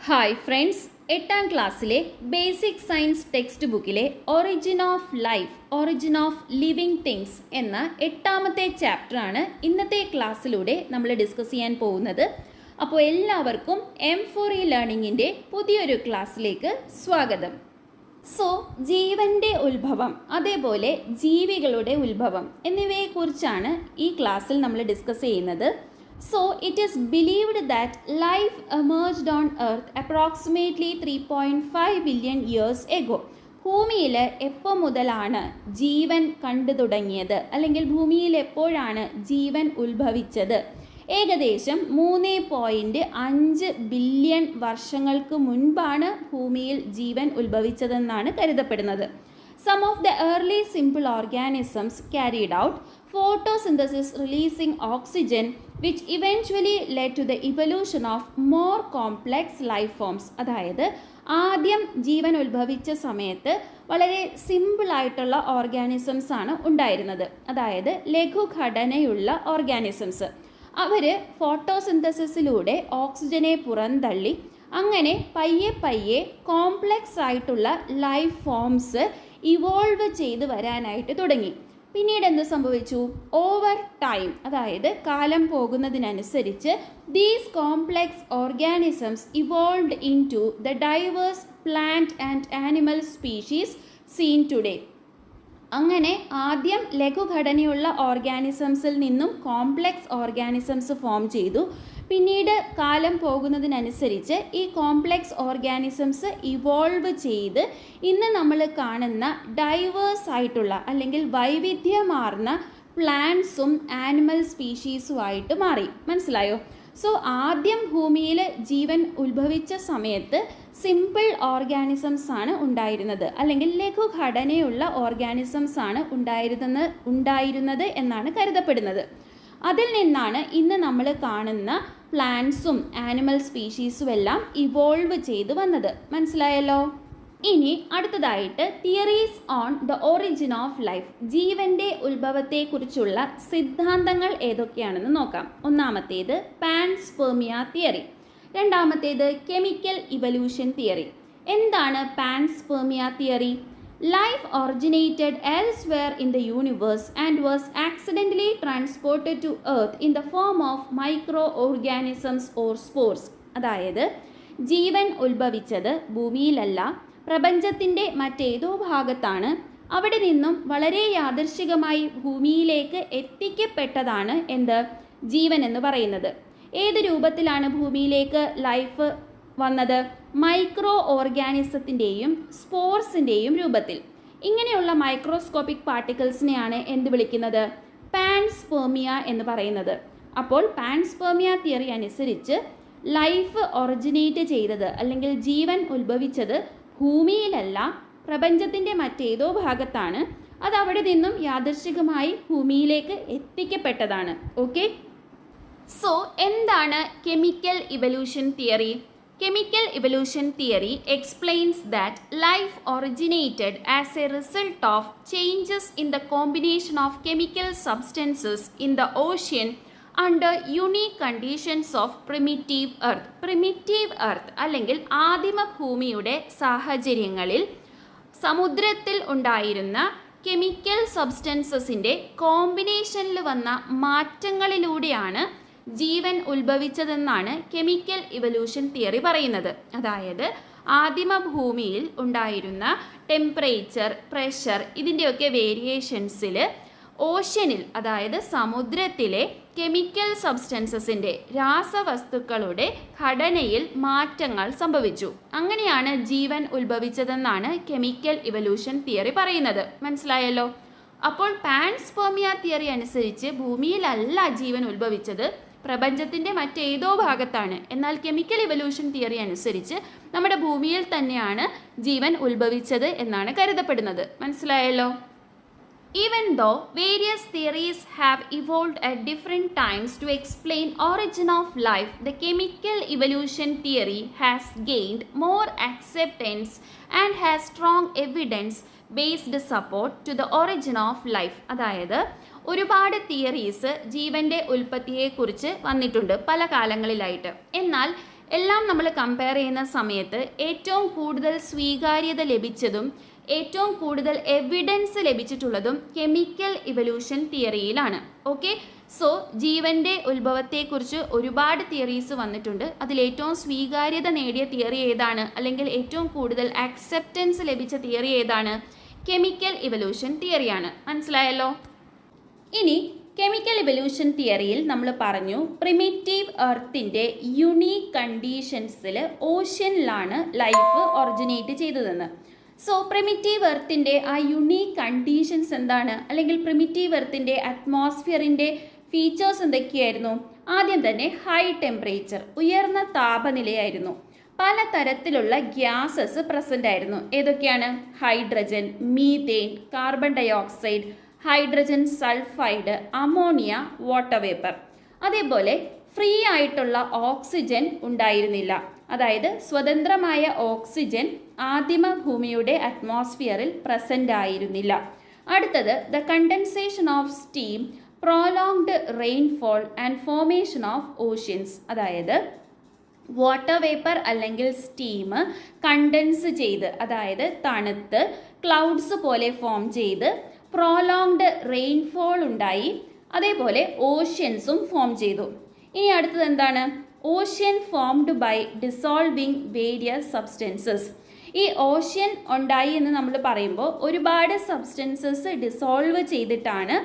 Hi friends, 8ാം ക്ലാസ്സിലെ basic science text ബുക്കിലെ origin of life, origin of living things എന്ന 8ാമത്തെ ചാപ്റ്ററാണ് ഇന്നത്തെ ക്ലാസ്സിലൂടെ നമ്മൾ ഡിസ്കസ് ചെയ്യാൻ പോകുന്നത്. അപ്പോൾ എല്ലാവർക്കും M4E ലേണിങ്ങിൻ്റെ പുതിയൊരു ക്ലാസ്സിലേക്ക് സ്വാഗതം. ജീവൻ്റെ ഉത്ഭവം, അതേപോലെ ജീവികളുടെ ഉത്ഭവം എന്നിവയെക്കുറിച്ചാണ് ഈ ക്ലാസ്സിൽ നമ്മൾ ഡിസ്കസ് ചെയ്യുന്നത്. It is believed that life emerged on Earth approximately 3.5 billion years ago. ഭൂമിയിൽ എപ്പോൾ മുതലാണ് ജീവൻ കണ്ടു തുടങ്ങിയത്, അല്ലെങ്കിൽ ഭൂമിയിൽ എപ്പോഴാണ് ജീവൻ ഉത്ഭവിച്ചത്? ഏകദേശം 3.5 ബില്യൺ വർഷങ്ങൾക്ക് മുൻപാണ് ഭൂമിയിൽ ജീവൻ ഉത്ഭവിച്ചതെന്നാണ് കരുതപ്പെടുന്നത്. Some of the early simple organisms carried out photosynthesis releasing oxygen, which eventually led to the evolution of more complex life forms. അതായത് ആദ്യം ജീവൻ ഉത്ഭവിച്ച സമയത്ത് വളരെ സിമ്പിളായിട്ടുള്ള ഓർഗാനിസംസ് ആണ് ഉണ്ടായിരുന്നത്, അതായത് ലഘുഘടനയുള്ള ഓർഗാനിസംസ്. അവർ ഫോട്ടോസിന്തസിസിലൂടെ ഓക്സിജനെ പുറന്തള്ളി അങ്ങനെ പയ്യെ കോംപ്ലക്സ് ആയിട്ടുള്ള ലൈഫ് ഫോംസ് ഇവോൾവ് ചെയ്ത് വരാനായിട്ട് തുടങ്ങി. പിന്നീട് എന്ത് സംഭവിച്ചു? ഓവർ ടൈം, അതായത് കാലം പോകുന്നതിനനുസരിച്ച് these complex organisms evolved into the diverse plant and animal species seen today. അങ്ങനെ ആദ്യം ലഘുഘടനയുള്ള ഓർഗാനിസംസിൽ നിന്നും കോംപ്ലക്സ് ഓർഗാനിസംസ് ഫോം ചെയ്തു. പിന്നീട് കാലം പോകുന്നതിനനുസരിച്ച് ഈ കോംപ്ലക്സ് ഓർഗാനിസംസ് ഇവോൾവ് ചെയ്ത് ഇന്ന് നമ്മൾ കാണുന്ന ഡൈവേഴ്സ് ആയിട്ടുള്ള അല്ലെങ്കിൽ വൈവിധ്യമാർന്ന പ്ലാന്റ്സും ആനിമൽ സ്പീഷീസുമായിട്ട് മാറി. മനസ്സിലായോ? ആദ്യം ഭൂമിയിൽ ജീവൻ ഉത്ഭവിച്ച സമയത്ത് സിമ്പിൾ ഓർഗാനിസംസ് ആണ് ഉണ്ടായിരുന്നത്, അല്ലെങ്കിൽ ലഘുഘടനയുള്ള ഓർഗാനിസംസ് ആണ് ഉണ്ടായിരുന്നത് എന്നാണ് കരുതപ്പെടുന്നത്. അതിൽ നിന്നാണ് ഇന്ന് നമ്മൾ കാണുന്ന പ്ലാന്റ്സും ആനിമൽ സ്പീഷീസും എല്ലാം ഇവോൾവ് ചെയ്ത് വന്നത്. മനസ്സിലായല്ലോ? ഇനി അടുത്തതായിട്ട് theories on the origin of life, ജീവൻ്റെ ഉത്ഭവത്തെക്കുറിച്ചുള്ള സിദ്ധാന്തങ്ങൾ ഏതൊക്കെയാണെന്ന് നോക്കാം. ഒന്നാമത്തേത് പാൻസ്പെർമിയ തിയറി, രണ്ടാമത്തേത് കെമിക്കൽ ഇവല്യൂഷൻ തിയറി. എന്താണ് panspermia theory? Life originated elsewhere in the universe and was accidentally transported to Earth in the form of microorganisms or spores. അതായത് ജീവൻ ഉത്ഭവിച്ചത് ഭൂമിയിലല്ല, പ്രപഞ്ചത്തിൻ്റെ മറ്റേതോ ഭാഗത്താണ്. അവിടെ നിന്നും വളരെ യാദൃശ്ചികമായി ഭൂമിയിലേക്ക് എത്തിക്കപ്പെട്ടതാണ് എന്ത്? ജീവൻ എന്ന് പറയുന്നത്. ഏത് രൂപത്തിലാണ് ഭൂമിയിലേക്ക് ലൈഫ് വന്നത്? മൈക്രോ ഓർഗാനിസത്തിൻ്റെയും സ്പോർസിൻ്റെയും രൂപത്തിൽ. ഇങ്ങനെയുള്ള മൈക്രോസ്കോപ്പിക് പാർട്ടിക്കിൾസിനെയാണ് എന്ത് വിളിക്കുന്നത്? പാൻസ്പെർമിയ എന്ന് പറയുന്നത്. അപ്പോൾ പാൻസ്പെർമിയ തിയറി അനുസരിച്ച് ലൈഫ് ഒറിജിനേറ്റ് ചെയ്തത്, അല്ലെങ്കിൽ ജീവൻ ഉത്ഭവിച്ചത് ഭൂമിയിലല്ല, പ്രപഞ്ചത്തിൻ്റെ മറ്റേതോ ഭാഗത്താണ്. അത് അവിടെ നിന്നും യാദൃശ്ചികമായി ഭൂമിയിലേക്ക് എത്തിക്കപ്പെട്ടതാണ്. ഓക്കെ, എന്താണ് chemical evolution theory? Chemical evolution theory explains that life originated as a result of changes in the combination of chemical substances in the ocean under unique conditions of primitive earth. Primitive earth അല്ലെങ്കിൽ ആദിമ ഭൂമിയുടെ സാഹചര്യങ്ങളിൽ സമുദ്രത്തിൽ ഉണ്ടായിരുന്ന chemical സബ്സ്റ്റൻസസിൻ്റെ കോമ്പിനേഷനിൽ വന്ന മാറ്റങ്ങളിലൂടെയാണ് ജീവൻ ഉത്ഭവിച്ചതെന്നാണ് chemical evolution theory പറയുന്നത്. അതായത് ആദിമ ഭൂമിയിൽ ഉണ്ടായിരുന്ന ടെമ്പറേച്ചർ, പ്രഷർ, ഇതിൻ്റെയൊക്കെ വേരിയേഷൻസിൽ ഓഷ്യനിൽ, അതായത് സമുദ്രത്തിലെ കെമിക്കൽ സബ്സ്റ്റൻസസിൻ്റെ രാസവസ്തുക്കളുടെ ഘടനയിൽ മാറ്റങ്ങൾ സംഭവിച്ചു. അങ്ങനെയാണ് ജീവൻ ഉത്ഭവിച്ചതെന്നാണ് കെമിക്കൽ ഇവല്യൂഷൻ തിയറി പറയുന്നത്. മനസ്സിലായല്ലോ? അപ്പോൾ പാൻസ്പെർമിയ തിയറി അനുസരിച്ച് ഭൂമിയിലല്ല ജീവൻ ഉത്ഭവിച്ചത്, പ്രപഞ്ചത്തിൻ്റെ മറ്റേതോ ഭാഗത്താണ്. എന്നാൽ കെമിക്കൽ ഇവല്യൂഷൻ തിയറി അനുസരിച്ച് നമ്മുടെ ഭൂമിയിൽ തന്നെയാണ് ജീവൻ ഉത്ഭവിച്ചത് എന്നാണ് കരുതപ്പെടുന്നത്. മനസ്സിലായല്ലോ? Even though various theories have evolved at different times to explain origin of life, the chemical evolution theory has gained more acceptance and has strong evidence based support to the origin of life. അതായത് ഒരുപാട് theories ജീവൻ്റെ ഉൽപ്പത്തിയെക്കുറിച്ച് വന്നിട്ടുണ്ട് പല കാലങ്ങളിലായിട്ട്. എന്നാൽ എല്ലാം നമ്മൾ compare ചെയ്യുന്ന സമയത്ത് ഏറ്റവും കൂടുതൽ സ്വീകാര്യത ലഭിച്ചതും ഏറ്റവും കൂടുതൽ എവിഡൻസ് ലഭിച്ചിട്ടുള്ളതും കെമിക്കൽ ഇവല്യൂഷൻ തിയറിയിലാണ്. ഓക്കെ, സോ ജീവൻ്റെ ഉത്ഭവത്തെക്കുറിച്ച് ഒരുപാട് തിയറീസ് വന്നിട്ടുണ്ട്. അതിലേറ്റവും സ്വീകാര്യത നേടിയ തിയറി ഏതാണ്, അല്ലെങ്കിൽ ഏറ്റവും കൂടുതൽ അക്സെപ്റ്റൻസ് ലഭിച്ച തിയറി ഏതാണ്? കെമിക്കൽ ഇവല്യൂഷൻ തിയറിയാണ്. മനസ്സിലായല്ലോ. ഇനി കെമിക്കൽ ഇവല്യൂഷൻ തിയറിയിൽ നമ്മൾ പറഞ്ഞു പ്രിമിറ്റീവ് എർത്തിൻ്റെ യുണീക്ക് കണ്ടീഷൻസിൽ ഓഷ്യനിലാണ് ലൈഫ് ഒറിജിനേറ്റ് ചെയ്തതെന്ന്. സോ പ്രിമിറ്റീവ് എർത്തിൻ്റെ ആ യുണീക്ക് കണ്ടീഷൻസ് എന്താണ്, അല്ലെങ്കിൽ പ്രിമിറ്റീവ് എർത്തിൻ്റെ അറ്റ്മോസ്ഫിയറിൻ്റെ ഫീച്ചേഴ്സ് എന്തൊക്കെയായിരുന്നു? ആദ്യം തന്നെ ഹൈ ടെമ്പറേച്ചർ, ഉയർന്ന താപനിലയായിരുന്നു. പലതരത്തിലുള്ള ഗ്യാസസ് പ്രസൻ്റ് ആയിരുന്നു. ഏതൊക്കെയാണ്? Hydrogen, methane, carbon dioxide, hydrogen sulphide, ammonia, water vapour. അതേപോലെ ഫ്രീ ആയിട്ടുള്ള ഓക്സിജൻ ഉണ്ടായിരുന്നില്ല. അതായത് സ്വതന്ത്രമായ ഓക്സിജൻ ആദിമ ഭൂമിയുടെ അറ്റ്മോസ്ഫിയറിൽ പ്രസൻ്റ് ആയിരുന്നില്ല. അടുത്തത് the condensation of steam, പ്രോലോങ്ഡ് rainfall and formation of oceans. അതായത് വാട്ടർ വേപ്പർ അല്ലെങ്കിൽ സ്റ്റീം കണ്ടൻസ് ചെയ്ത്, അതായത് തണുത്ത് ക്ലൗഡ്സ് പോലെ ഫോം ചെയ്ത് പ്രോലോങ്ഡ് റെയിൻഫോൾ ഉണ്ടായി. അതേപോലെ ഓഷ്യൻസും ഫോം ചെയ്തു. ഇനി അടുത്തത് എന്താണ്? Ocean formed by dissolving various substances. ഈ ഓഷ്യൻ ഉണ്ടായി എന്ന് നമ്മൾ പറയുമ്പോൾ ഒരുപാട് സബ്സ്റ്റൻസസ് ഡിസോൾവ് ചെയ്തിട്ടാണ്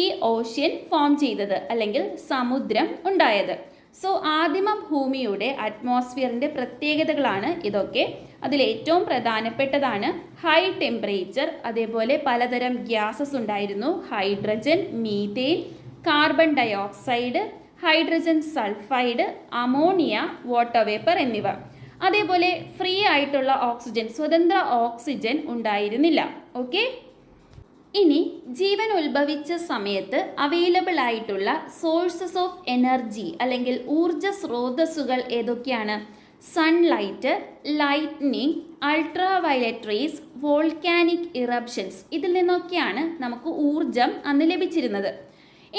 ഈ ഓഷ്യൻ ഫോം ചെയ്തത്, അല്ലെങ്കിൽ സമുദ്രം ഉണ്ടായത്. സോ ആദിമ ഭൂമിയുടെ അറ്റ്മോസ്ഫിയറിൻ്റെ പ്രത്യേകതകളാണ് ഇതൊക്കെ. അതിലേറ്റവും പ്രധാനപ്പെട്ടതാണ് ഹൈ ടെമ്പറേച്ചർ, അതേപോലെ പലതരം ഗ്യാസസ് ഉണ്ടായിരുന്നു. Hydrogen, methane, carbon dioxide, hydrogen sulphide, ammonia, water vapour എന്നിവ. അതേപോലെ ഫ്രീ ആയിട്ടുള്ള ഓക്സിജൻ, സ്വതന്ത്ര ഓക്സിജൻ ഉണ്ടായിരുന്നില്ല. ഓക്കെ, ഇനി ജീവൻ ഉത്ഭവിച്ച സമയത്ത് അവൈലബിൾ ആയിട്ടുള്ള സോഴ്സസ് ഓഫ് എനർജി അല്ലെങ്കിൽ ഊർജ സ്രോതസ്സുകൾ ഏതൊക്കെയാണ്? Sunlight, lightning, ultra violet raise, volcanic eruptions. ഇതിൽ നിന്നൊക്കെയാണ് നമുക്ക് ഊർജം അന്ന് ലഭിച്ചിരുന്നത്.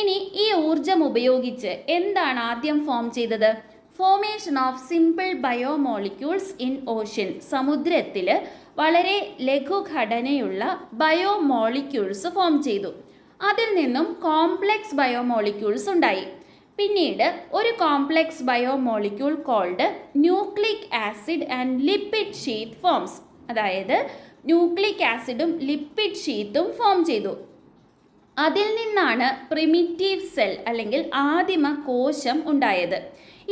ഇനി ഈ ഊർജം ഉപയോഗിച്ച് എന്താണ് ആദ്യം ഫോം ചെയ്തത്? Formation of simple biomolecules in ocean. സമുദ്രത്തിൽ വളരെ ലഘുഘടനയുള്ള ബയോമോളിക്യൂൾസ് ഫോം ചെയ്തു. അതിൽ നിന്നും കോംപ്ലെക്സ് ബയോമോളിക്യൂൾസ് ഉണ്ടായി. പിന്നീട് ഒരു complex biomolecule called nucleic acid and lipid sheet forms. അതായത് ന്യൂക്ലിക് ആസിഡും ലിപ്പിഡ് ഷീറ്റും ഫോം ചെയ്തു. അതിൽ നിന്നാണ് പ്രിമിറ്റീവ് സെൽ അല്ലെങ്കിൽ ആദിമ കോശം ഉണ്ടായത്.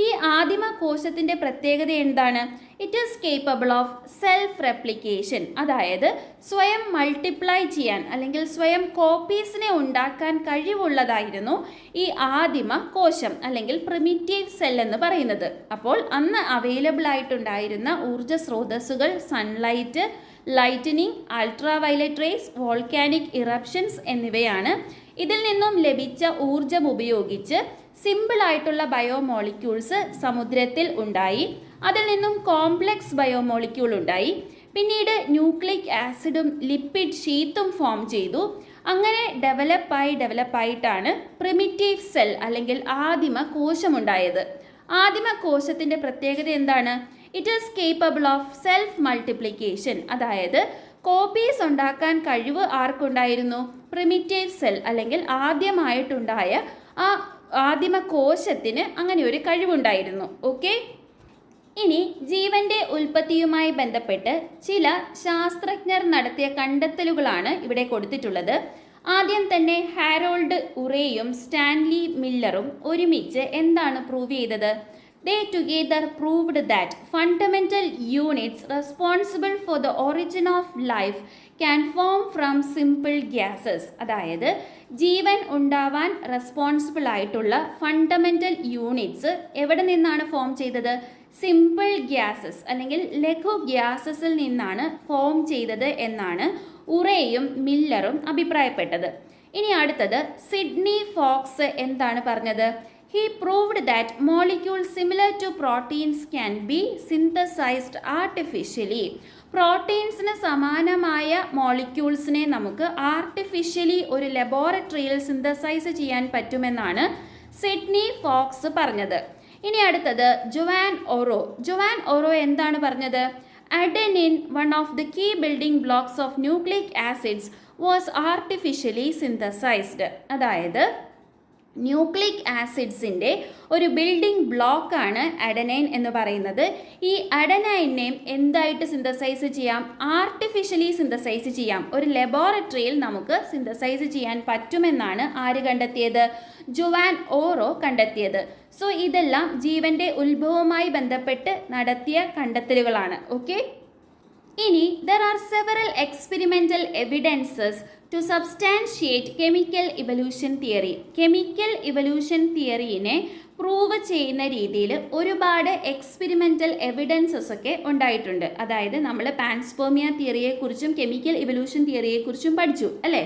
ഈ ആദിമ കോശത്തിൻ്റെ പ്രത്യേകത എന്താണ്? It is capable of self replication. അതായത് സ്വയം മൾട്ടിപ്ലൈ ചെയ്യാൻ അല്ലെങ്കിൽ സ്വയം കോപ്പീസിനെ ഉണ്ടാക്കാൻ കഴിവുള്ളതായിരുന്നു ഈ ആദിമ കോശം അല്ലെങ്കിൽ പ്രിമിറ്റീവ് സെൽ എന്ന് പറയുന്നത്. അപ്പോൾ അന്ന് അവൈലബിൾ ആയിട്ടുണ്ടായിരുന്ന ഊർജ സ്രോതസ്സുകൾ sunlight, lightening, ultra violet raise, volcanic eruptions എന്നിവയാണ്. ഇതിൽ നിന്നും ലഭിച്ച ഊർജം ഉപയോഗിച്ച് സിമ്പിൾ ആയിട്ടുള്ള ബയോമോളിക്യൂൾസ് സമുദ്രത്തിൽ ഉണ്ടായി. അതിൽ നിന്നും കോംപ്ലെക്സ് ബയോമോളിക്യൂൾ ഉണ്ടായി. പിന്നീട് ന്യൂക്ലിക് ആസിഡും ലിപ്പിഡ് ഷീറ്റും ഫോം ചെയ്തു. അങ്ങനെ ഡെവലപ്പായിട്ടാണ് പ്രിമിറ്റീവ് സെൽ അല്ലെങ്കിൽ ആദിമ കോശമുണ്ടായത്. ആദിമ കോശത്തിൻ്റെ പ്രത്യേകത എന്താണ്? It is capable of self multiplication. അതായത് കോപ്പീസ് ഉണ്ടാക്കാൻ കഴിവ് ആർക്കുണ്ടായിരുന്നു? പ്രിമിറ്റീവ് സെൽ അല്ലെങ്കിൽ ആദ്യമായിട്ടുണ്ടായ ആ ആദിമ കോശത്തിന് അങ്ങനെ ഒരു കഴിവുണ്ടായിരുന്നു. ഓക്കെ, ഇനി ജീവൻ്റെ ഉൽപ്പത്തിയുമായി ബന്ധപ്പെട്ട് ചില ശാസ്ത്രജ്ഞർ നടത്തിയ കണ്ടെത്തലുകളാണ് ഇവിടെ കൊടുത്തിട്ടുള്ളത്. ആദ്യം തന്നെ ഹാരോൾഡ് ഉറേയും സ്റ്റാൻലി മില്ലറും ഒരുമിച്ച് എന്താണ് പ്രൂവ് ചെയ്തത്? They together proved that fundamental units responsible for the origin of life can form from simple gases. അതായത് ജീവൻ ഉണ്ടാവാൻ റെസ്പോൺസിബിൾ ആയിട്ടുള്ള ഫണ്ടമെൻ്റൽ യൂണിറ്റ്സ് എവിടെ നിന്നാണ് ഫോം ചെയ്തത്? സിമ്പിൾ ഗ്യാസസ് അല്ലെങ്കിൽ ലഘു ഗ്യാസസിൽ നിന്നാണ് ഫോം ചെയ്തത് എന്നാണ് ഉറേയും മില്ലറും അഭിപ്രായപ്പെട്ടത്. ഇനി അടുത്തത് സിഡ്നി ഫോക്സ് എന്താണ് പറഞ്ഞത്? He proved that molecules similar to proteins can be synthesized artificially. പ്രോട്ടീൻസിന് സമാനമായ മോളിക്യൂൾസിനെ നമുക്ക് ആർട്ടിഫിഷ്യലി ഒരു ലബോറട്ടറിയിൽ സിന്തസൈസ് ചെയ്യാൻ പറ്റുമെന്നാണ് സിഡ്നി ഫോക്സ് പറഞ്ഞത്. ഇനി അടുത്തത് ജോവാൻ ഓറോ എന്താണ് പറഞ്ഞത്? Adenine, one of the key building blocks of nucleic acids, was artificially synthesised. അതായത് ന്യൂക്ലിക് ആസിഡ്സിൻ്റെ ഒരു ബിൽഡിംഗ് ബ്ലോക്കാണ് അഡനൈൻ എന്ന് പറയുന്നത്. ഈ അഡനൈനെ എന്തായിട്ട് സിന്തസൈസ് ചെയ്യാം? ആർട്ടിഫിഷ്യലി സിന്തസൈസ് ചെയ്യാം. ഒരു ലബോറട്ടറിയിൽ നമുക്ക് സിന്തസൈസ് ചെയ്യാൻ പറ്റുമെന്നാണ് ആര് കണ്ടെത്തിയത്? ജോവാൻ ഓറോ കണ്ടെത്തിയത്. സോ ഇതെല്ലാം ജീവൻ്റെ ഉത്ഭവവുമായി ബന്ധപ്പെട്ട് നടത്തിയ കണ്ടെത്തലുകളാണ്. ഓക്കെ, ഇനി there are several experimental evidences to substantiate chemical evolution theory. Chemical evolution തിയറിനെ പ്രൂവ് ചെയ്യുന്ന രീതിയിൽ ഒരുപാട് എക്സ്പെരിമെൻ്റൽ എവിഡൻസസ് ഒക്കെ ഉണ്ടായിട്ടുണ്ട്. അതായത് നമ്മൾ പാൻസ്പെർമിയ തിയറിയെക്കുറിച്ചും കെമിക്കൽ ഇവല്യൂഷൻ തിയറിയെക്കുറിച്ചും പഠിച്ചു അല്ലേ?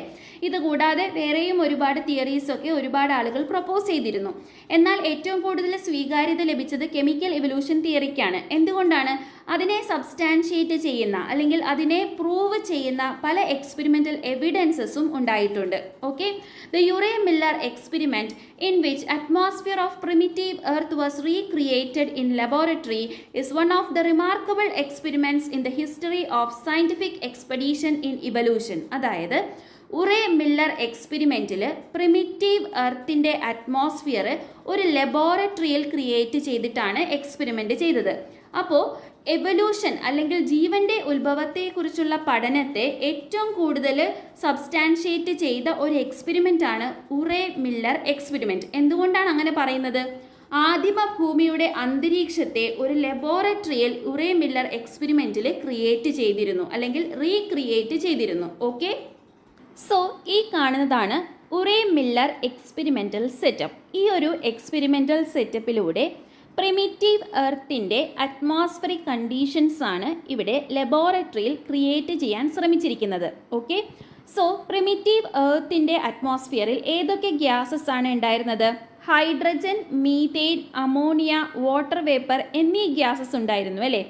ഇതുകൂടാതെ വേറെയും ഒരുപാട് തിയറീസൊക്കെ ഒരുപാട് ആളുകൾ പ്രപ്പോസ് ചെയ്തിരുന്നു. എന്നാൽ ഏറ്റവും കൂടുതൽ സ്വീകാര്യത ലഭിച്ചത് കെമിക്കൽ ഇവല്യൂഷൻ തിയറിക്കാണ്. എന്തുകൊണ്ടാണ്? അതിനെ സബ്സ്റ്റാൻഷിയേറ്റ് ചെയ്യുന്ന അല്ലെങ്കിൽ അതിനെ പ്രൂവ് ചെയ്യുന്ന പല എക്സ്പെരിമെൻ്റൽ എവിഡൻസസും ഉണ്ടായിട്ടുണ്ട്. Okay, the യുറേ Miller experiment in which atmosphere of primitive earth was recreated in laboratory is one of the remarkable experiments in the history of scientific expedition in evolution. അതായത് ഉറേ Miller എക്സ്പെരിമെൻറ്റിൽ primitive എർത്തിൻ്റെ atmosphere ഒരു ലബോറട്ടറിയിൽ create ചെയ്തിട്ടാണ് experiment ചെയ്തത്. അപ്പോൾ evolution അല്ലെങ്കിൽ ജീവൻ്റെ ഉത്ഭവത്തെക്കുറിച്ചുള്ള പഠനത്തെ ഏറ്റവും കൂടുതൽ സബ്സ്റ്റാൻഷിയേറ്റ് ചെയ്ത ഒരു എക്സ്പെരിമെൻ്റാണ് ഉറേ മില്ലർ എക്സ്പെരിമെൻറ്റ്. എന്തുകൊണ്ടാണ് അങ്ങനെ പറയുന്നത്? ആദിമ ഭൂമിയുടെ അന്തരീക്ഷത്തെ ഒരു ലബോറട്ടറിയിൽ ഉറേ മില്ലർ എക്സ്പെരിമെൻറ്റിൽ ക്രിയേറ്റ് ചെയ്തിരുന്നു അല്ലെങ്കിൽ റീക്രിയേറ്റ് ചെയ്തിരുന്നു. ഓക്കെ, സോ ഈ കാണുന്നതാണ് ഉറേ മില്ലർ എക്സ്പെരിമെൻ്റൽ സെറ്റപ്പ്. ഈ ഒരു എക്സ്പെരിമെൻ്റൽ സെറ്റപ്പിലൂടെ പ്രിമിറ്റീവ് എർത്തിൻ്റെ അറ്റ്മോസ്ഫറിക് കണ്ടീഷൻസ് ആണ് ഇവിടെ ലബോറട്ടറിയിൽ ക്രിയേറ്റ് ചെയ്യാൻ ശ്രമിച്ചിരിക്കുന്നത്. ഓക്കെ, സോ പ്രിമിറ്റീവ് എർത്തിൻ്റെ അറ്റ്മോസ്ഫിയറിൽ ഏതൊക്കെ ഗ്യാസസ് ആണ് ഉണ്ടായിരുന്നത്? Hydrogen, methane, ammonia, water vapour എന്നീ ഗ്യാസസ് ഉണ്ടായിരുന്നു അല്ലേ?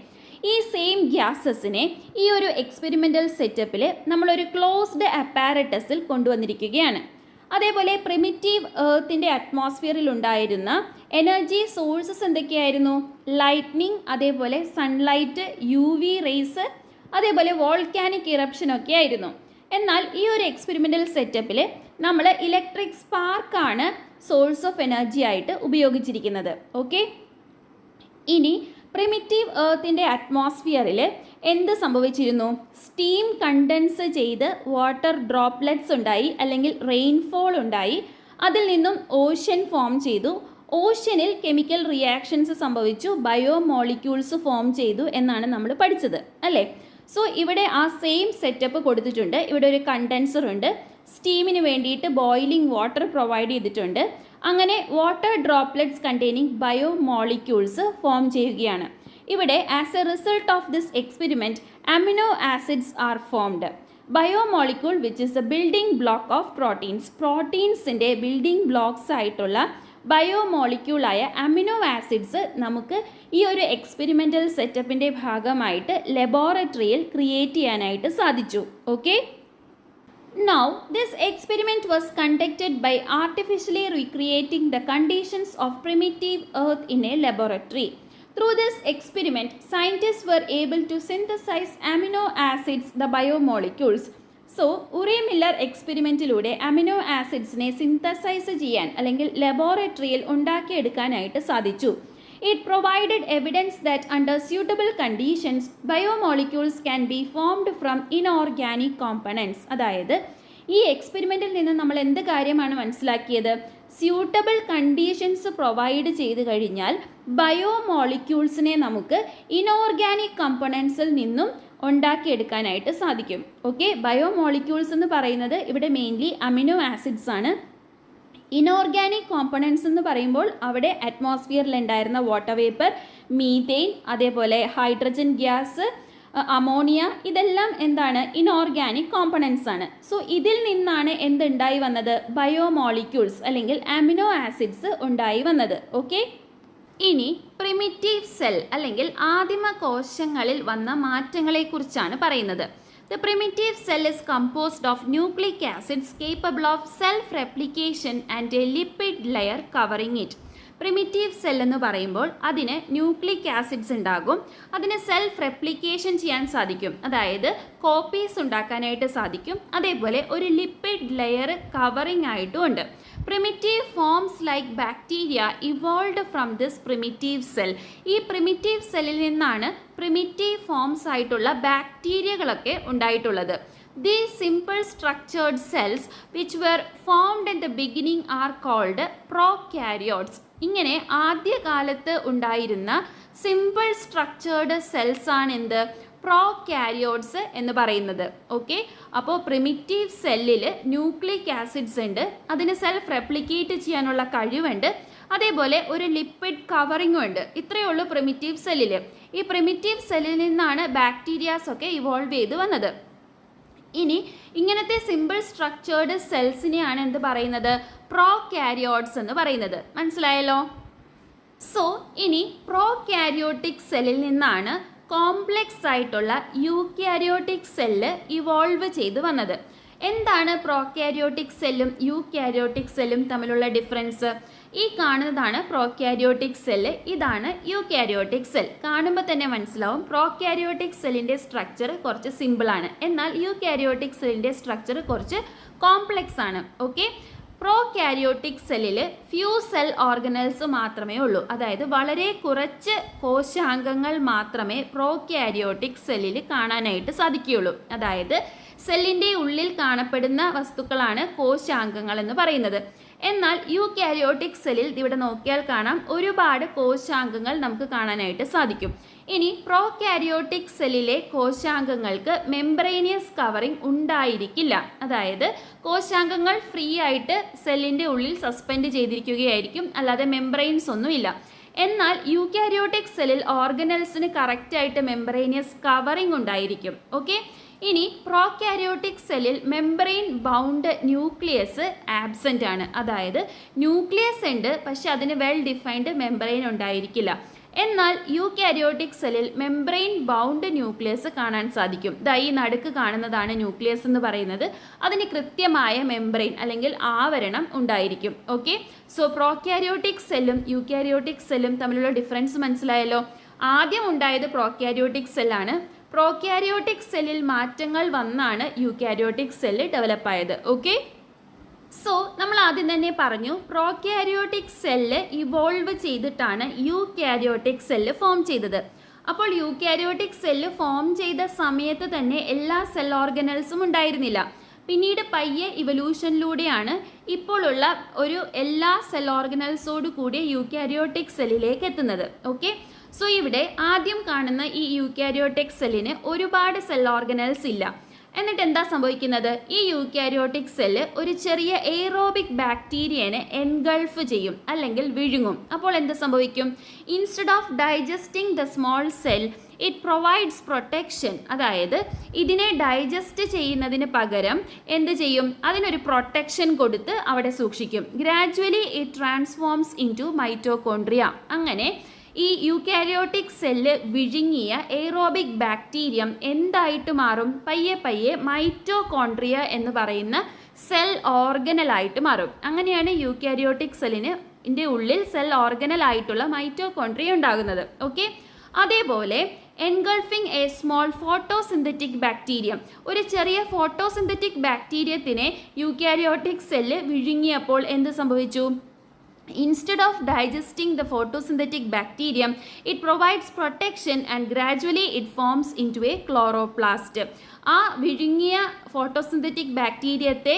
ഈ സെയിം ഗ്യാസസിനെ ഈ ഒരു എക്സ്പെരിമെൻ്റൽ സെറ്റപ്പിൽ നമ്മളൊരു ക്ലോസ്ഡ് അപ്പാരറ്റസിൽ കൊണ്ടുവന്നിരിക്കുകയാണ്. അതേപോലെ പ്രിമിറ്റീവ് എർത്തിൻ്റെ അറ്റ്മോസ്ഫിയറിൽ ഉണ്ടായിരുന്ന എനർജി സോഴ്സസ് എന്തൊക്കെയായിരുന്നു? ലൈറ്റ്നിങ്, അതേപോലെ സൺലൈറ്റ്, UV റേസ്, അതേപോലെ വോൾക്കാനിക് ഇറപ്ഷനൊക്കെ ആയിരുന്നു. എന്നാൽ ഈ ഒരു എക്സ്പെരിമെൻ്റൽ സെറ്റപ്പിൽ നമ്മൾ ഇലക്ട്രിക് സ്പാർക്കാണ് സോഴ്സ് ഓഫ് എനർജി ആയിട്ട് ഉപയോഗിച്ചിരിക്കുന്നത്. ഓക്കെ, ഇനി പ്രിമിറ്റീവ് എർത്തിൻ്റെ അറ്റ്മോസ്ഫിയറിൽ എന്ത് സംഭവിച്ചിരുന്നു? സ്റ്റീം കണ്ടൻസ് ചെയ്ത് വാട്ടർ ഡ്രോപ്ലെറ്റ്സ് ഉണ്ടായി അല്ലെങ്കിൽ റെയിൻഫോൾ ഉണ്ടായി. അതിൽ നിന്നും ഓഷ്യൻ ഫോം ചെയ്തു. ഓഷ്യനിൽ കെമിക്കൽ റിയാക്ഷൻസ് സംഭവിച്ചു, ബയോ മോളിക്യൂൾസ് ഫോം ചെയ്തു എന്നാണ് നമ്മൾ പഠിച്ചത് അല്ലേ? സോ ഇവിടെ ആ സെയിം സെറ്റപ്പ് കൊടുത്തിട്ടുണ്ട്. ഇവിടെ ഒരു കണ്ടൻസർ ഉണ്ട്, സ്റ്റീമിന് വേണ്ടിയിട്ട് ബോയിലിംഗ് വാട്ടർ പ്രൊവൈഡ് ചെയ്തിട്ടുണ്ട്. അങ്ങനെ water droplets containing biomolecules form ചെയ്യുകയാണ്. ഇവിടെ as a result of this experiment amino acids are formed. Biomolecule which is a building block of proteins. പ്രോട്ടീൻസിൻ്റെ ബിൽഡിംഗ് ബ്ലോക്സ് ആയിട്ടുള്ള bio മോളിക്യൂളായ amino acids നമുക്ക് ഈ ഒരു എക്സ്പെരിമെൻ്റൽ സെറ്റപ്പിൻ്റെ ഭാഗമായിട്ട് ലബോറട്ടറിയിൽ ക്രിയേറ്റ് ചെയ്യാനായിട്ട് സാധിച്ചു. Okay, now this experiment was conducted by artificially recreating the conditions of primitive earth in a laboratory. Through this experiment, scientists were able to synthesize amino acids, the biomolecules. So Urey Miller എക്സ്പെരിമെൻറ്റിലൂടെ amino ആസിഡ്സിനെ synthesise ചെയ്യാൻ അല്ലെങ്കിൽ ലബോറട്ടറിയിൽ ഉണ്ടാക്കിയെടുക്കാനായിട്ട് സാധിച്ചു. It provided evidence that under suitable conditions, biomolecules can be formed from inorganic components. അതായത് ഈ എക്സ്പെരിമെൻറ്റിൽ നിന്ന് നമ്മൾ എന്ത് കാര്യമാണ് മനസ്സിലാക്കിയത്? സ്യൂട്ടബിൾ കണ്ടീഷൻസ് പ്രൊവൈഡ് ചെയ്ത് കഴിഞ്ഞാൽ ബയോമോളിക്യൂൾസിനെ നമുക്ക് ഇനോർഗാനിക് കമ്പോണൻസിൽ നിന്നും ഉണ്ടാക്കിയെടുക്കാനായിട്ട് സാധിക്കും. ഓക്കെ, ബയോമോളിക്യൂൾസ് എന്ന് പറയുന്നത് ഇവിടെ മെയിൻലി അമിനോ ആസിഡ്സ് ആണ്. ഇനോർഗാനിക് കോമ്പണൻസ് എന്ന് പറയുമ്പോൾ അവിടെ അറ്റ്മോസ്ഫിയറിൽ ഉണ്ടായിരുന്ന വാട്ടർ വേപ്പർ, മീഥെയ്ൻ, അതേപോലെ ഹൈഡ്രജൻ ഗ്യാസ്, അമോണിയ, ഇതെല്ലാം എന്താണ്? ഇനോർഗാനിക് കോമ്പണൻസ് ആണ്. സോ ഇതിൽ നിന്നാണ് എന്തുണ്ടായി വന്നത്? ബയോമോളിക്യൂൾസ് അല്ലെങ്കിൽ അമിനോ ആസിഡ്സ് ഉണ്ടായി വന്നത്. ഓക്കെ, ഇനി പ്രിമിറ്റീവ് സെൽ അല്ലെങ്കിൽ ആദിമ കോശങ്ങളിൽ വന്ന മാറ്റങ്ങളെക്കുറിച്ചാണ് പറയുന്നത്. The primitive cell is composed of nucleic acids capable of self-replication and a lipid layer covering it. Primitive cell എന്ന് പറയുമ്പോൾ അതിന് ന്യൂക്ലിക് ആസിഡ്സ് ഉണ്ടാകും, അതിന് സെൽഫ് റെപ്ലിക്കേഷൻ ചെയ്യാൻ സാധിക്കും, അതായത് കോപ്പീസ് ഉണ്ടാക്കാനായിട്ട് സാധിക്കും. അതേപോലെ ഒരു ലിപ്പിഡ് ലെയർ കവറിംഗ് ആയിട്ടും ഉണ്ട്. Primitive forms like bacteria evolve from this primitive cell. ഈ പ്രിമിറ്റീവ് സെല്ലിൽ നിന്നാണ് പ്രിമിറ്റീവ് ഫോംസ് ആയിട്ടുള്ള ബാക്ടീരിയകളൊക്കെ ഉണ്ടായിട്ടുള്ളത്. These simple structured cells which were formed in the beginning are called prokaryotes. ഇങ്ങനെ ആദ്യകാലത്ത് ഉണ്ടായിരുന്ന സിമ്പിൾ സ്ട്രക്ചേർഡ് സെൽസ് ആണ് എന്ത്? പ്രോകാരിയോട്സ് എന്ന് പറയുന്നത്. ഓക്കെ, അപ്പോൾ പ്രിമിറ്റീവ് സെല്ലിൽ ന്യൂക്ലിക് ആസിഡ്സ് ഉണ്ട്, അതിന് സെൽഫ് റെപ്ലിക്കേറ്റ് ചെയ്യാനുള്ള കഴിവുണ്ട്, അതേപോലെ ഒരു ലിപ്പിഡ് കവറിങ്ങും ഉണ്ട്. ഇത്രയേ ഉള്ളൂ പ്രിമിറ്റീവ് സെല്ലിൽ. ഈ പ്രിമിറ്റീവ് സെല്ലിൽ നിന്നാണ് ബാക്ടീരിയാസ് ഒക്കെ ഇവോൾവ് ചെയ്ത് വന്നത്. ഇനി ഇങ്ങനത്തെ സിമ്പിൾ സ്ട്രക്ചേർഡ് സെൽസിനെയാണ് എന്ത് പറയുന്നത്? പ്രോകാരിയോട്സ് എന്ന് പറയുന്നത്. മനസ്സിലായല്ലോ? സോ ഇനി പ്രോകാരിയോട്ടിക് സെല്ലിൽ നിന്നാണ് കോംപ്ലെക്സ് ആയിട്ടുള്ള യൂക്യാരിയോട്ടിക് സെല്ല് ഇവോൾവ് ചെയ്ത് വന്നത്. എന്താണ് പ്രോകാരിയോട്ടിക് സെല്ലും യൂക്യാരിയോട്ടിക് സെല്ലും തമ്മിലുള്ള ഡിഫറൻസ്? ഈ കാണുന്നതാണ് പ്രോകാരിയോട്ടിക് സെല്ല്, ഇതാണ് യൂക്യാരിയോട്ടിക് സെൽ. കാണുമ്പോൾ തന്നെ മനസ്സിലാവും പ്രോകാരിയോട്ടിക് സെല്ലിൻ്റെ സ്ട്രക്ചർ കുറച്ച് സിമ്പിളാണ്, എന്നാൽ യൂക്യാരിയോട്ടിക് സെല്ലിൻ്റെ സ്ട്രക്ചർ കുറച്ച് കോംപ്ലെക്സ് ആണ്. ഓക്കെ, പ്രോകാരിയോട്ടിക് സെല്ലിൽ ഫ്യൂ സെൽ ഓർഗനൽസ് മാത്രമേ ഉള്ളൂ, അതായത് വളരെ കുറച്ച് കോശാംഗങ്ങൾ മാത്രമേ പ്രോകാരിയോട്ടിക് സെല്ലിൽ കാണാനായിട്ട് സാധിക്കുകയുള്ളൂ. അതായത് സെല്ലിൻ്റെ ഉള്ളിൽ കാണപ്പെടുന്ന വസ്തുക്കളാണ് കോശാംഗങ്ങൾ എന്ന് പറയുന്നത്. എന്നാൽ യൂക്യാരിയോട്ടിക് സെല്ലിൽ ഇവിടെ നോക്കിയാൽ കാണാം ഒരുപാട് കോശാംഗങ്ങൾ നമുക്ക് കാണാനായിട്ട് സാധിക്കും. ഇനി പ്രോകാരിയോട്ടിക് സെല്ലിലെ കോശാംഗങ്ങൾക്ക് മെംബ്രേനിയസ് കവറിംഗ് ഉണ്ടായിരിക്കില്ല, അതായത് കോശാംഗങ്ങൾ ഫ്രീ ആയിട്ട് സെല്ലിൻ്റെ ഉള്ളിൽ സസ്പെൻഡ് ചെയ്തിരിക്കുകയായിരിക്കും, അല്ലാതെ മെംബ്രെയിൻസ് ഒന്നുമില്ല. എന്നാൽ യൂക്യാരിയോട്ടിക് സെല്ലിൽ ഓർഗനൽസിന് കറക്റ്റായിട്ട് മെംബ്രേനിയസ് കവറിംഗ് ഉണ്ടായിരിക്കും. ഓക്കെ, ഇനി പ്രോകാരിയോട്ടിക് സെല്ലിൽ മെംബ്രെയിൻ ബൗണ്ട് ന്യൂക്ലിയസ് ആബ്സെൻ്റ് ആണ്, അതായത് ന്യൂക്ലിയസ് ഉണ്ട് പക്ഷെ അതിന് വെൽ ഡിഫൈൻഡ് മെംബ്രെയിൻ ഉണ്ടായിരിക്കില്ല. എന്നാൽ യൂക്യാരിയോട്ടിക് സെല്ലിൽ മെംബ്രെയിൻ ബൗണ്ട് ന്യൂക്ലിയസ് കാണാൻ സാധിക്കും. ഈ നടുക്ക് കാണുന്നതാണ് ന്യൂക്ലിയസ് എന്ന് പറയുന്നത്, അതിന് കൃത്യമായ മെംബ്രെയിൻ അല്ലെങ്കിൽ ആവരണം ഉണ്ടായിരിക്കും. ഓക്കെ, സോ പ്രോകാരിയോട്ടിക് സെല്ലും യൂക്യാരിയോട്ടിക് സെല്ലും തമ്മിലുള്ള ഡിഫറൻസ് മനസ്സിലായല്ലോ. ആദ്യം ഉണ്ടായത് പ്രോകാരിയോട്ടിക് സെല്ലാണ്, പ്രോകാരിയോട്ടിക് സെല്ലിൽ മാറ്റങ്ങൾ വന്നാണ് യൂക്യാരിയോട്ടിക് സെല്ല് ഡെവലപ്പായത്. ഓക്കെ, സോ നമ്മൾ ആദ്യം തന്നെ പറഞ്ഞു പ്രോകാരിയോട്ടിക് സെല്ല് ഇവോൾവ് ചെയ്തിട്ടാണ് യൂക്യാരിയോട്ടിക് സെല്ല് ഫോം ചെയ്തത്. അപ്പോൾ യൂക്യാരിയോട്ടിക് സെല്ല് ഫോം ചെയ്ത സമയത്ത് തന്നെ എല്ലാ സെൽ ഓർഗനൽസും ഉണ്ടായിരുന്നില്ല. പിന്നീട് പയ്യെ ഇവല്യൂഷനിലൂടെയാണ് ഇപ്പോഴുള്ള ഒരു എല്ലാ സെൽ ഓർഗനൽസോടു കൂടി യൂക്യാരിയോട്ടിക് സെല്ലിലേക്ക് എത്തുന്നത്. ഓക്കെ, സോ ഇവിടെ ആദ്യം കാണുന്ന ഈ യൂക്യാരിയോട്ടിക് സെല്ലിന് ഒരുപാട് സെൽ ഓർഗനൽസ് ഇല്ല. എന്നിട്ട് എന്താ സംഭവിക്കുന്നത്? ഈ യൂക്യാരിയോട്ടിക് സെല്ല് ഒരു ചെറിയ എയ്റോബിക് ബാക്ടീരിയനെ എൻഗൾഫ് ചെയ്യും അല്ലെങ്കിൽ വിഴുങ്ങും. അപ്പോൾ എന്ത് സംഭവിക്കും? Instead of digesting the small cell it provides protection. അതായത് ഇതിനെ ഡൈജസ്റ്റ് ചെയ്യുന്നതിന് പകരം എന്ത് ചെയ്യും? അതിനൊരു പ്രൊട്ടക്ഷൻ കൊടുത്ത് അവിടെ സൂക്ഷിക്കും. Gradually it transforms into mitochondria. അങ്ങനെ ഈ യൂക്യാരിയോട്ടിക് സെല്ല് വിഴുങ്ങിയ എയ്റോബിക് ബാക്ടീരിയം എന്തായിട്ട് മാറും? പയ്യെ പയ്യെ മൈറ്റോകോൺട്രിയ എന്ന് പറയുന്ന സെൽ ഓർഗനലായിട്ട് മാറും. അങ്ങനെയാണ് യൂക്യാരിയോട്ടിക് സെല്ലിൻ്റെ ഉള്ളിൽ സെൽ ഓർഗനലായിട്ടുള്ള മൈറ്റോകോൺട്രിയ ഉണ്ടാകുന്നത്. ഓക്കെ, അതേപോലെ engulfing A small photosynthetic bacterium, ഒരു ചെറിയ ഫോട്ടോസിന്തറ്റിക് ബാക്ടീരിയത്തിനെ യൂക്യാരിയോട്ടിക് സെല്ല് വിഴുങ്ങിയപ്പോൾ എന്ത് സംഭവിച്ചു? Instead of digesting the photosynthetic bacterium, it provides protection and gradually it forms into a chloroplast. ആ വിഴുങ്ങിയ ഫോട്ടോസിന്തറ്റിക് ബാക്ടീരിയത്തെ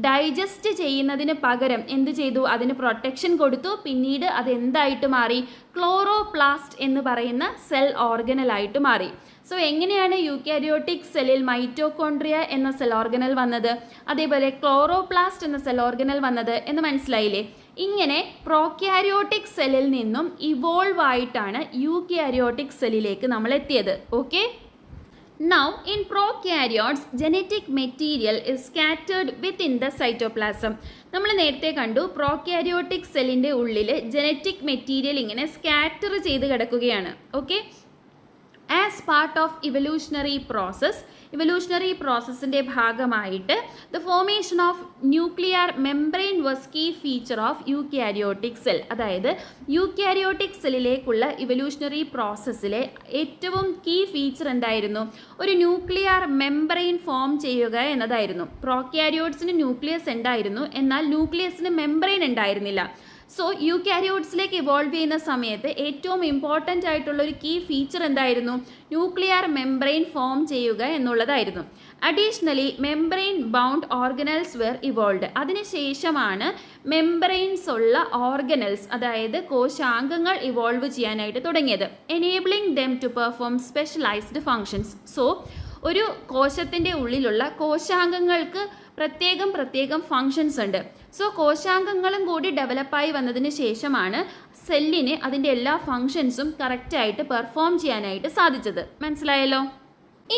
ഡൈജസ്റ്റ് ചെയ്യുന്നതിന് പകരം എന്ത് ചെയ്തു? അതിന് പ്രൊട്ടക്ഷൻ കൊടുത്തു. പിന്നീട് അതെന്തായിട്ട് മാറി? ക്ലോറോപ്ലാസ്റ്റ് എന്ന് പറയുന്ന സെൽ ഓർഗനലായിട്ട് മാറി. സോ എങ്ങനെയാണ് യൂക്യാരിയോട്ടിക് സെല്ലിൽ മൈറ്റോകോൺട്രിയ എന്ന സെൽ ഓർഗനൽ വന്നത്, അതേപോലെ ക്ലോറോപ്ലാസ്റ്റ് എന്ന സെൽ ഓർഗനൽ വന്നത് എന്ന് മനസ്സിലായില്ലേ? ഇങ്ങനെ പ്രോകാരിയോട്ടിക് സെല്ലിൽ നിന്നും ഇവോൾവ് ആയിട്ടാണ് യൂക്യാരിയോട്ടിക് സെല്ലിലേക്ക് നമ്മൾ എത്തിയത്. Okay, now in prokaryotes genetic material is scattered within the cytoplasm. നമ്മൾ നേരത്തെ കണ്ടു പ്രോകാരിയോട്ടിക് സെല്ലിൻ്റെ ഉള്ളിൽ ജനറ്റിക് മെറ്റീരിയൽ ഇങ്ങനെ സ്കാറ്റർ ചെയ്ത് കിടക്കുകയാണ്. Okay, as part of evolutionary പ്രോസസ്സിൻ്റെ ഭാഗമായിട്ട് the formation of nuclear membrane was key feature of eukaryotic cell. അതായത് യൂക്യാരിയോട്ടിക് സെല്ലിലേക്കുള്ള ഇവല്യൂഷണറി പ്രോസസ്സിലെ ഏറ്റവും കീ ഫീച്ചർ എന്തായിരുന്നു? ഒരു ന്യൂക്ലിയർ മെംബ്രെയിൻ ഫോം ചെയ്യുക എന്നതായിരുന്നു. പ്രോക്യാരിയോട്സിന് ന്യൂക്ലിയസ് ഉണ്ടായിരുന്നു, എന്നാൽ ന്യൂക്ലിയസിന് മെംബ്രെയിൻ ഉണ്ടായിരുന്നില്ല. സോ യൂക്യാരിയോട്സിലേക്ക് ഇവോൾവ് ചെയ്യുന്ന സമയത്ത് ഏറ്റവും ഇമ്പോർട്ടൻ്റ് ആയിട്ടുള്ള ഒരു കീ ഫീച്ചർ എന്തായിരുന്നു? ന്യൂക്ലിയർ മെംബ്രെയിൻ ഫോം ചെയ്യുക എന്നുള്ളതായിരുന്നു. Additionally membrane bound organelles were evolve. അതിനുശേഷമാണ് മെംബ്രെയിൻസ് ഉള്ള ഓർഗനൽസ്, അതായത് കോശാംഗങ്ങൾ ഇവോൾവ് ചെയ്യാനായിട്ട് തുടങ്ങിയത്. Enabling them to perform specialised functions. So ഒരു കോശത്തിൻ്റെ ഉള്ളിലുള്ള കോശാംഗങ്ങൾക്ക് പ്രത്യേകം ഫങ്ഷൻസ് ഉണ്ട്. സോ കോശാംഗങ്ങളും കൂടി ഡെവലപ്പായി വന്നതിന് ശേഷമാണ് സെല്ലിന് അതിൻ്റെ എല്ലാ ഫങ്ഷൻസും കറക്റ്റായിട്ട് പെർഫോം ചെയ്യാനായിട്ട് സാധിച്ചത്. മനസ്സിലായല്ലോ?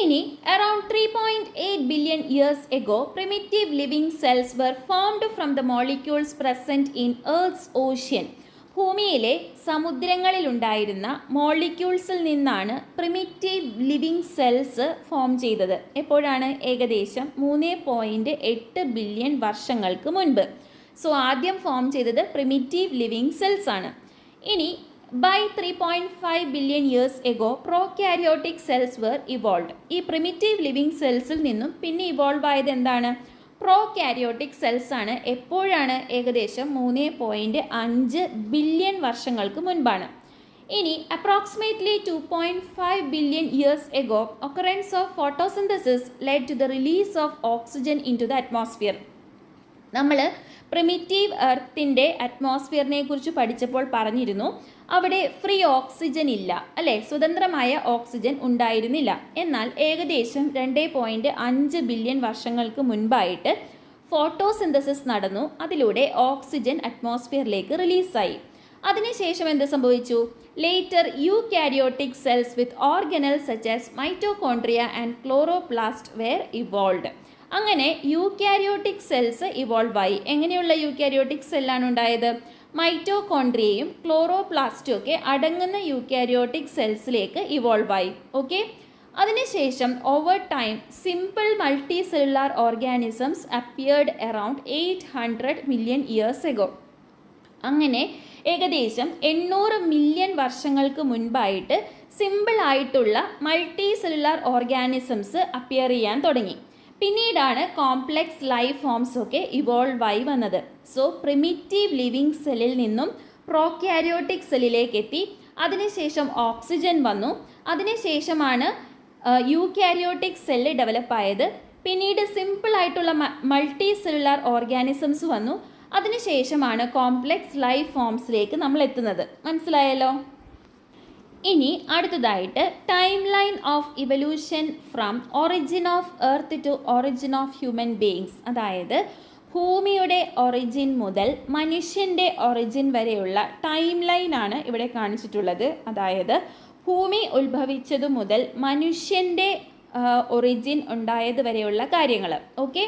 ഇനി around 3.8 billion years ago primitive living cells were formed from the molecules present in earth's ocean. ഭൂമിയിലെ സമുദ്രങ്ങളിലുണ്ടായിരുന്ന മോളിക്യൂൾസിൽ നിന്നാണ് പ്രിമിറ്റീവ് ലിവിംഗ് സെൽസ് ഫോം ചെയ്തത്. എപ്പോഴാണ്? ഏകദേശം 3.8 ബില്യൺ വർഷങ്ങൾക്ക് മുൻപ്. സോ ആദ്യം ഫോം ചെയ്തത് പ്രിമിറ്റീവ് ലിവിംഗ് സെൽസ് ആണ്. ഇനി by 3.5 billion years ago prokaryotic cells were evolve. ഈ പ്രിമിറ്റീവ് ലിവിംഗ് സെൽസിൽ നിന്നും പിന്നെ ഇവോൾവ് ആയത് എന്താണ്? പ്രോക്യാരിയോട്ടിക് സെൽസ് ആണ്. എപ്പോഴാണ്? ഏകദേശം 3.5 ബില്യൺ വർഷങ്ങൾക്ക് മുൻപാണ്. ഇനി approximately 2.5 billion years ago occurrence of photosynthesis led to the release of oxygen into the atmosphere. നമ്മൾ പ്രിമിറ്റീവ് എർത്തിൻ്റെ അറ്റ്മോസ്ഫിയറിനെ കുറിച്ച് പഠിച്ചപ്പോൾ പറഞ്ഞിരുന്നു, അവിടെ ഫ്രീ ഓക്സിജൻ ഇല്ല, അല്ലേ? സ്വതന്ത്രമായ ഓക്സിജൻ ഉണ്ടായിരുന്നില്ല. എന്നാൽ ഏകദേശം 2.5 ബില്യൺ വർഷങ്ങൾക്ക് മുൻപായിട്ട് ഫോട്ടോസിന്തസിസ് നടന്നു. അതിലൂടെ ഓക്സിജൻ അറ്റ്മോസ്ഫിയറിലേക്ക് റിലീസായി. അതിനുശേഷം എന്ത് സംഭവിച്ചു? Later eukaryotic cells with organelles such as mitochondria and chloroplast were evolve. അങ്ങനെ യൂക്യാരിയോട്ടിക് സെൽസ് ഇവോൾവ് ആയി. എങ്ങനെയുള്ള യൂക്യാരിയോട്ടിക് സെല്ലാണ് ഉണ്ടായത്? മൈറ്റോകോൺട്രിയയും ക്ലോറോപ്ലാസ്റ്റും ഒക്കെ അടങ്ങുന്ന യൂക്യാരിയോട്ടിക് സെൽസിലേക്ക് ഇവോൾവ് ആയി. ഓക്കെ. അതിനുശേഷം over time simple multi cellular organisms appeared around 800 million years ago. അങ്ങനെ ഏകദേശം 800 മില്യൺ വർഷങ്ങൾക്ക് മുൻപായിട്ട് സിമ്പിൾ ആയിട്ടുള്ള മൾട്ടി സെല്ലുലാർ ഓർഗാനിസംസ് അപ്പിയർ ചെയ്യാൻ തുടങ്ങി. പിന്നീടാണ് കോംപ്ലെക്സ് ലൈഫ് ഫോംസ് ഒക്കെ ഇവോൾവ് ആയി വന്നത്. സോ പ്രിമിറ്റീവ് ലിവിംഗ് സെല്ലിൽ നിന്നും പ്രോക്യാരിയോട്ടിക് സെല്ലിലേക്ക് എത്തി. അതിനുശേഷം ഓക്സിജൻ വന്നു. അതിനുശേഷമാണ് യൂക്യാരിയോട്ടിക് സെല്ല് ഡെവലപ്പ് ആയത്. പിന്നീട് സിമ്പിൾ ആയിട്ടുള്ള മൾട്ടി സെല്ലുലാർ ഓർഗാനിസംസ് വന്നു. അതിനുശേഷമാണ് കോംപ്ലെക്സ് ലൈഫ് ഫോംസിലേക്ക് നമ്മൾ എത്തുന്നത്. മനസ്സിലായല്ലോ? ഇനി അടുത്തതായിട്ട് time line of evolution from origin of earth to origin of human beings. അതായത് ഭൂമിയുടെ ഒറിജിൻ മുതൽ മനുഷ്യൻ്റെ ഒറിജിൻ വരെയുള്ള ടൈം ലൈനാണ് ഇവിടെ കാണിച്ചിട്ടുള്ളത്. അതായത് ഭൂമി ഉത്ഭവിച്ചതു മുതൽ മനുഷ്യൻ്റെ ഒറിജിൻ ഉണ്ടായത് വരെയുള്ള കാര്യങ്ങൾ. ഓക്കെ.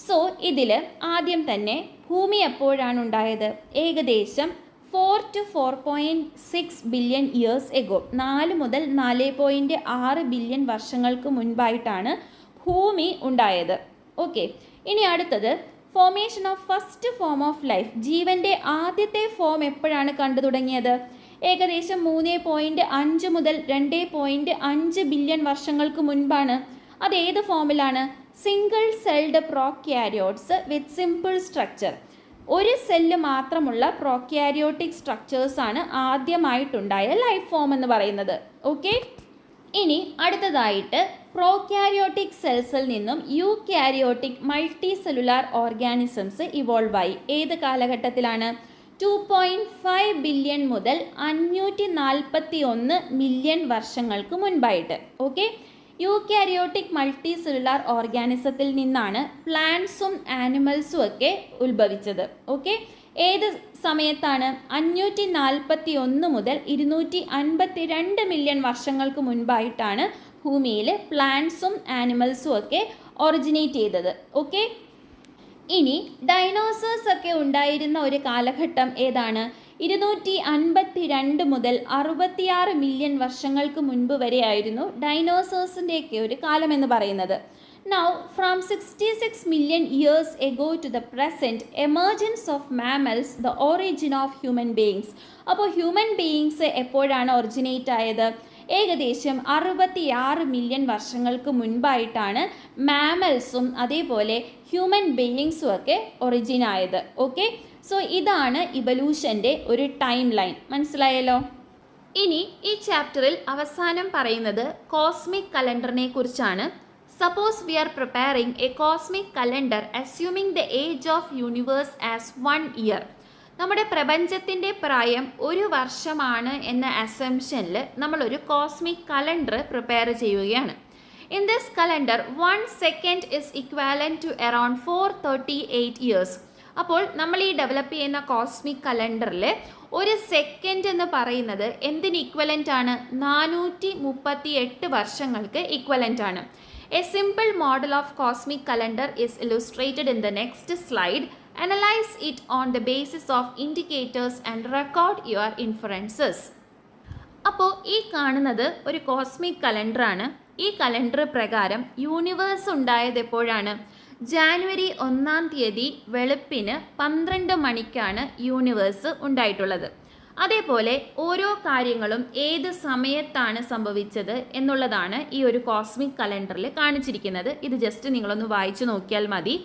സോ ഇതിൽ ആദ്യം തന്നെ ഭൂമി എപ്പോഴാണ് ഉണ്ടായത്? ഏകദേശം 4 to 4.6 ബില്യൺ ഇയേഴ്സ് എഗോ. 4 മുതൽ 4.6 ബില്യൺ വർഷങ്ങൾക്ക് മുൻപായിട്ടാണ് ഭൂമി ഉണ്ടായത്. ഓക്കെ. ഇനി അടുത്തത് formation of first form of life. ജീവൻ്റെ ആദ്യത്തെ ഫോം എപ്പോഴാണ് കണ്ടു തുടങ്ങിയത്? ഏകദേശം 3.5 മുതൽ 2.5 ബില്യൺ വർഷങ്ങൾക്ക് മുൻപാണ്. അത് ഏത് ഫോമിലാണ്? സിംഗിൾ സെൽഡ് പ്രോക്യാരിയോട്സ് വിത്ത് സിമ്പിൾ സ്ട്രക്ചർ. ഒരു സെല്ല് മാത്രമുള്ള പ്രോക്യാരിയോട്ടിക് സ്ട്രക്ചേഴ്സാണ് ആദ്യമായിട്ടുണ്ടായ ലൈഫ് ഫോം എന്ന് പറയുന്നത്. ഓക്കെ. ഇനി അടുത്തതായിട്ട് പ്രോക്യാരിയോട്ടിക് സെൽസിൽ നിന്നും eukaryotic multi cellular organisms evolve ആയി. ഏത് കാലഘട്ടത്തിലാണ്? 2.5 ബില്യൺ മുതൽ 541 മില്യൺ വർഷങ്ങൾക്ക് മുൻപായിട്ട്. ഓക്കെ. യൂക്യാരിയോട്ടിക് മൾട്ടി സെല്ലുലാർ ഓർഗാനിസത്തിൽ നിന്നാണ് പ്ലാന്റ്സും ആനിമൽസും ഒക്കെ ഉത്ഭവിച്ചത്. ഓക്കെ. ഏത് സമയത്താണ്? 541 മുതൽ 252 മില്യൺ വർഷങ്ങൾക്ക് മുൻപായിട്ടാണ് ഭൂമിയിൽ പ്ലാന്റ്സും ആനിമൽസും ഒക്കെ ഒറിജിനേറ്റ് ചെയ്തത്. ഓക്കെ. ഇനി ഡൈനോസേഴ്സ് ഒക്കെ ഉണ്ടായിരുന്ന ഒരു കാലഘട്ടം ഏതാണ്? 252 മുതൽ 66 മില്യൺ വർഷങ്ങൾക്ക് മുൻപ് വരെയായിരുന്നു ഡൈനോസേഴ്സിൻ്റെയൊക്കെ ഒരു കാലം എന്ന് പറയുന്നത്. Now, from 66 million years ago to the present, emergence of mammals, the origin of human beings. അപ്പോൾ ഹ്യൂമൻ ബീയിങ്സ് എപ്പോഴാണ് ഒറിജിനേറ്റ് ആയത്? ഏകദേശം 66 മില്യൺ വർഷങ്ങൾക്ക് മുൻപായിട്ടാണ് മാമൽസും അതേപോലെ ഹ്യൂമൻ ബീയിങ്സും ഒക്കെ ഒറിജിൻ ആയത്. ഓക്കെ, സോ ഇതാണ് ഇവല്യൂഷൻ്റെ ഒരു ടൈം ലൈൻ. മനസ്സിലായല്ലോ? ഇനി ഈ ചാപ്റ്ററിൽ അവസാനം പറയുന്നത് കോസ്മിക് കലണ്ടറിനെ കുറിച്ചാണ്. Suppose we are preparing a cosmic calendar assuming the age of universe as 1 year. നമ്മുടെ പ്രപഞ്ചത്തിൻ്റെ പ്രായം ഒരു വർഷമാണ് എന്ന അസംഷനിൽ നമ്മളൊരു കോസ്മിക് കലണ്ടർ പ്രിപ്പയർ ചെയ്യുകയാണ്. In this calendar, 1 second is equivalent to around 438 years. അപ്പോൾ നമ്മൾ ഈ ഡെവലപ്പ് ചെയ്യുന്ന കോസ്മിക് കലണ്ടറിൽ ഒരു സെക്കൻഡ് എന്ന് പറയുന്നത് എന്തിന് ഇക്വലൻ്റ് ആണ്? 438 വർഷങ്ങൾക്ക് ഇക്വലൻ്റ് ആണ്. A simple model of cosmic calendar is illustrated in the next slide. Analyze it on the basis of indicators and record your inferences. അപ്പോൾ ഈ കാണുന്നത് ഒരു കോസ്മിക് കലണ്ടറാണ്. ഈ കലണ്ടർ പ്രകാരം യൂണിവേഴ്സ് ഉണ്ടായത് എപ്പോഴാണ്? ജാനുവരി 1-ാം തീയതി വെളുപ്പിന് 12 മണിക്കാണ് യൂണിവേഴ്സ് ഉണ്ടായിട്ടുള്ളത്. അതേപോലെ ഓരോ കാര്യങ്ങളും ഏത് സമയത്താണ് സംഭവിച്ചത് എന്നുള്ളതാണ് ഈ ഒരു കോസ്മിക് കലണ്ടറിൽ കാണിച്ചിരിക്കുന്നത്. ഇത് ജസ്റ്റ് നിങ്ങളൊന്ന് വായിച്ചു നോക്കിയാൽ മതി.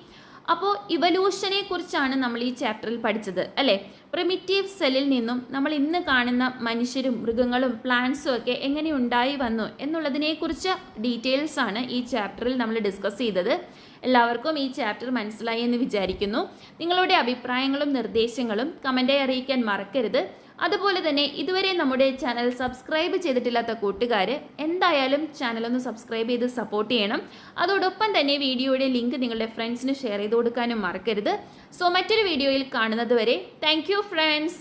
അപ്പോൾ ഇവല്യൂഷനെ കുറിച്ചാണ് നമ്മൾ ഈ ചാപ്റ്ററിൽ പഠിച്ചത് അല്ലേ? പ്രിമിറ്റീവ് സെല്ലിൽ നിന്നും നമ്മൾ ഇന്ന് കാണുന്ന മനുഷ്യരും മൃഗങ്ങളും പ്ലാന്റ്സും ഒക്കെ എങ്ങനെ ഉണ്ടായി വന്നു എന്നുള്ളതിനെക്കുറിച്ച് ഡീറ്റെയിൽസ് ആണ് ഈ ചാപ്റ്ററിൽ നമ്മൾ ഡിസ്കസ് ചെയ്തത്. എല്ലാവർക്കും ഈ ചാപ്റ്റർ മനസ്സിലായി എന്ന് വിചാരിക്കുന്നു. നിങ്ങളുടെ അഭിപ്രായങ്ങളും നിർദ്ദേശങ്ങളും കമൻറ്റായി അറിയിക്കാൻ മറക്കരുത്. അതുപോലെ തന്നെ ഇതുവരെ നമ്മുടെ ചാനൽ സബ്സ്ക്രൈബ് ചെയ്തിട്ടില്ലാത്ത കൂട്ടുകാർ എന്തായാലും ചാനലൊന്ന് സബ്സ്ക്രൈബ് ചെയ്ത് സപ്പോർട്ട് ചെയ്യണം. അതോടൊപ്പം തന്നെ വീഡിയോയുടെ ലിങ്ക് നിങ്ങളുടെ ഫ്രണ്ട്സിന് ഷെയർ ചെയ്ത് കൊടുക്കാനും മറക്കരുത്. സോ മറ്റൊരു വീഡിയോയിൽ കാണുന്നത് വരെ താങ്ക് യു ഫ്രണ്ട്സ്.